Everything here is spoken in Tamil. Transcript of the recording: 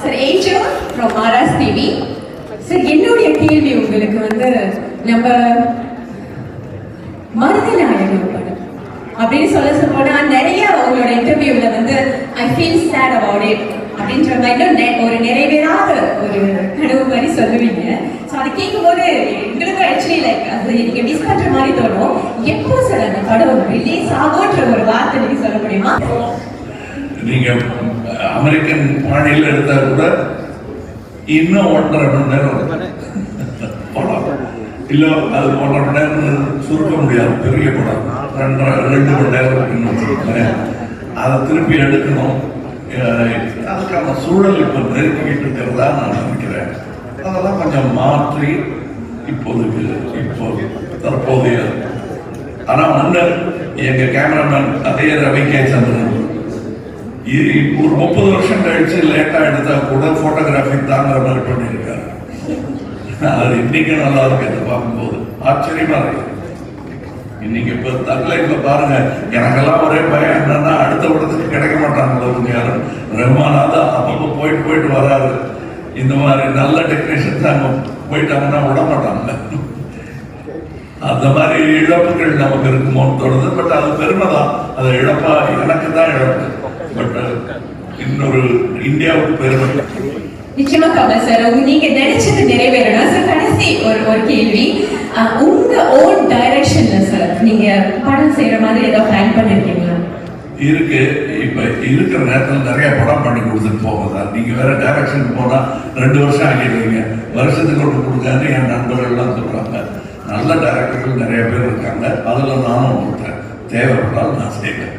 சார் ஏஞ்சல் ஃப்ரம் மாராஸ் டிவி. சார் என்னுடைய கேள்வி உங்களுக்கு வந்து நம்ம மருதநாயகம் படம் அப்படின்னு சொல்ல போனா நிறைய உங்களோட இன்டர்வியூல வந்து I feel sad about it அப்படின்ற மாதிரி ஒரு நிறைவேறாத ஒரு கனவு மாதிரி சொல்லுவீங்க. ஸோ அதை கேட்கும்போது எங்களுக்கு ஆக்சுவலி லைக் அது நீங்க மிஸ் பண்ற மாதிரி தோணும். எப்போ சார் அந்த படம் ரிலீஸ் ஆகும்ன்ற ஒரு வார்த்தை நீங்க சொல்ல முடியுமா? நீங்க அமெரிக்கன் பாணியில் எடுத்தா கூட இன்னும் 1.5 மணி நேரம் படம் இல்ல, அது 1.5 மணி நேரம் சுருக்க முடியாது. பெரிய படம் 2 மணி நேரம் இன்னும் அதை திருப்பி எடுக்கணும். அதுக்கான சூழல் இப்ப நெருக்கிட்டு இருக்கிறதா நான் நினைக்கிறேன். அதெல்லாம் கொஞ்சம் மாற்றி இப்போ தற்போதைய ஆனா முன்னர் எங்க கேமராமேன் அதே ரவி கே சந்திரன் ஒரு 30 வருஷம் கழிச்சு லேட்டா எடுத்தா கூட போட்டோகிராஃபி தாங்கிற மாதிரி பண்ணியிருக்காரு. அது இன்னைக்கு நல்லா இருக்கு. அதை பார்க்கும்போது ஆச்சரியமா இருக்கு. இன்னைக்கு இப்ப பாருங்க, எனக்கெல்லாம் ஒரே பயம் என்னன்னா அடுத்த படத்துக்கு கிடைக்க மாட்டாங்க யாரும். ரஹ்மானாவது அப்பப்போ போயிட்டு வராது. இந்த மாதிரி நல்ல டெக்னீஷியன்ஸ் அங்க போயிட்டாங்கன்னா விட மாட்டாங்க. அந்த மாதிரி இழப்புகள் நமக்கு இருக்குமோன்னு தோணுது. பட் அது பெருமைதான். அது இழப்பா எனக்கு தான் இழப்பு. பட் இன்னொரு இந்தியாவுக்கு பெருமை. நிச்சயமா கமல் சார், நீங்க நினைச்சது நிறைவேறணும் சார். கடைசி ஒரு கேள்வி, உங்க ஓன் டைரக்ஷன்ல சார் நீங்க படம் செய்யற மாதிரி ஏதாவது பிளான் பண்ணிருக்கீங்களா? இருக்கு. இப்ப இருக்கிற நேரத்தில் நிறைய படம் பண்ணி கொடுத்துட்டு போகுதா. நீங்க வேற டைரக்ஷனுக்கு போனா 2 வருஷம் ஆகிடுவீங்க. வருஷத்துக்கு ஒன்று கொடுக்காது என் நண்பர்கள் எல்லாம் சொல்றாங்க. நல்ல டைரக்டர்கள் நிறைய பேர் இருக்காங்க. அதுல நானும் ஒருத்தன். தேவைப்பட்டால் நான் செய்வேன்.